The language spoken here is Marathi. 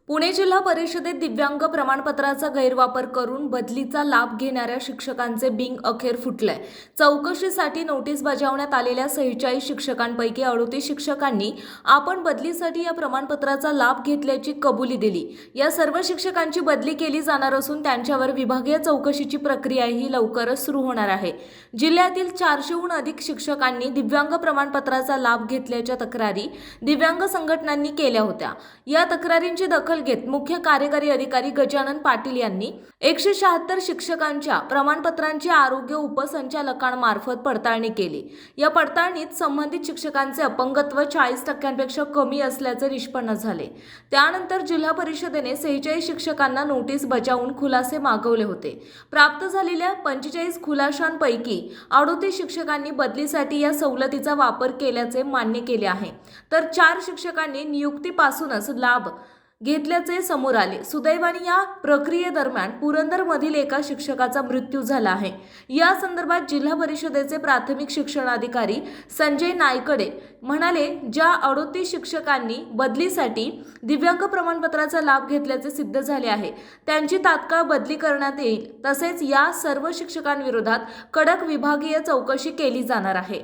पुणे जिल्हा परिषदेत दिव्यांग प्रमाणपत्राचा गैरवापर करून बदलीचा लाभ घेणाऱ्या शिक्षकांचे बिंग अखेर फुटलंय। चौकशीसाठी नोटीस बजावण्यात आलेल्या 46 शिक्षकांपैकी 38 शिक्षकांनी आपण बदलीसाठी या प्रमाणपत्राचा लाभ घेतल्याची कबुली दिली। या सर्व शिक्षकांची बदली केली जाणार असून त्यांच्यावर विभागीय चौकशीची प्रक्रियाही लवकरच सुरू होणार आहे। जिल्ह्यातील 400हून अधिक शिक्षकांनी दिव्यांग प्रमाणपत्राचा लाभ घेतल्याच्या तक्रारी दिव्यांग संघटनांनी केल्या होत्या। या तक्रारींची दखल घेत मुख्य कार्यकारी अधिकारी गजानन पाटील यांनी 176 शिक्षकांच्या प्रमाणपत्रांची आरोग्य उपसंचालकांमार्फत पडताळणी केली। या पडताळणीत संबंधित शिक्षकांचे अपंगत्व 40% कमी असल्याचे निष्पन्न झाले। त्यानंतर जिल्हा परिषदेने 46 शिक्षकांना नोटीस बजावून खुलासे मागवले होते। प्राप्त झालेल्या 45 खुलाशांपैकी 38 शिक्षकांनी बदलीसाठी या सवलतीचा वापर केल्याचे मान्य केले आहे, तर 4 शिक्षकांनी नियुक्तीपासूनच लाभ घेतल्याचे समोर आले। सुदैवाने या प्रक्रियेदरम्यान पुरंदरमधील एका शिक्षकाचा मृत्यू झाला आहे। या संदर्भात जिल्हा परिषदेचे प्राथमिक शिक्षणाधिकारी संजय नायकडे म्हणाले, ज्या 38 शिक्षकांनी बदलीसाठी दिव्यांग प्रमाणपत्राचा लाभ घेतल्याचे सिद्ध झाले आहे त्यांची तात्काळ बदली करण्यात येईल। तसेच या सर्व शिक्षकांविरोधात कडक विभागीय चौकशी केली जाणार आहे।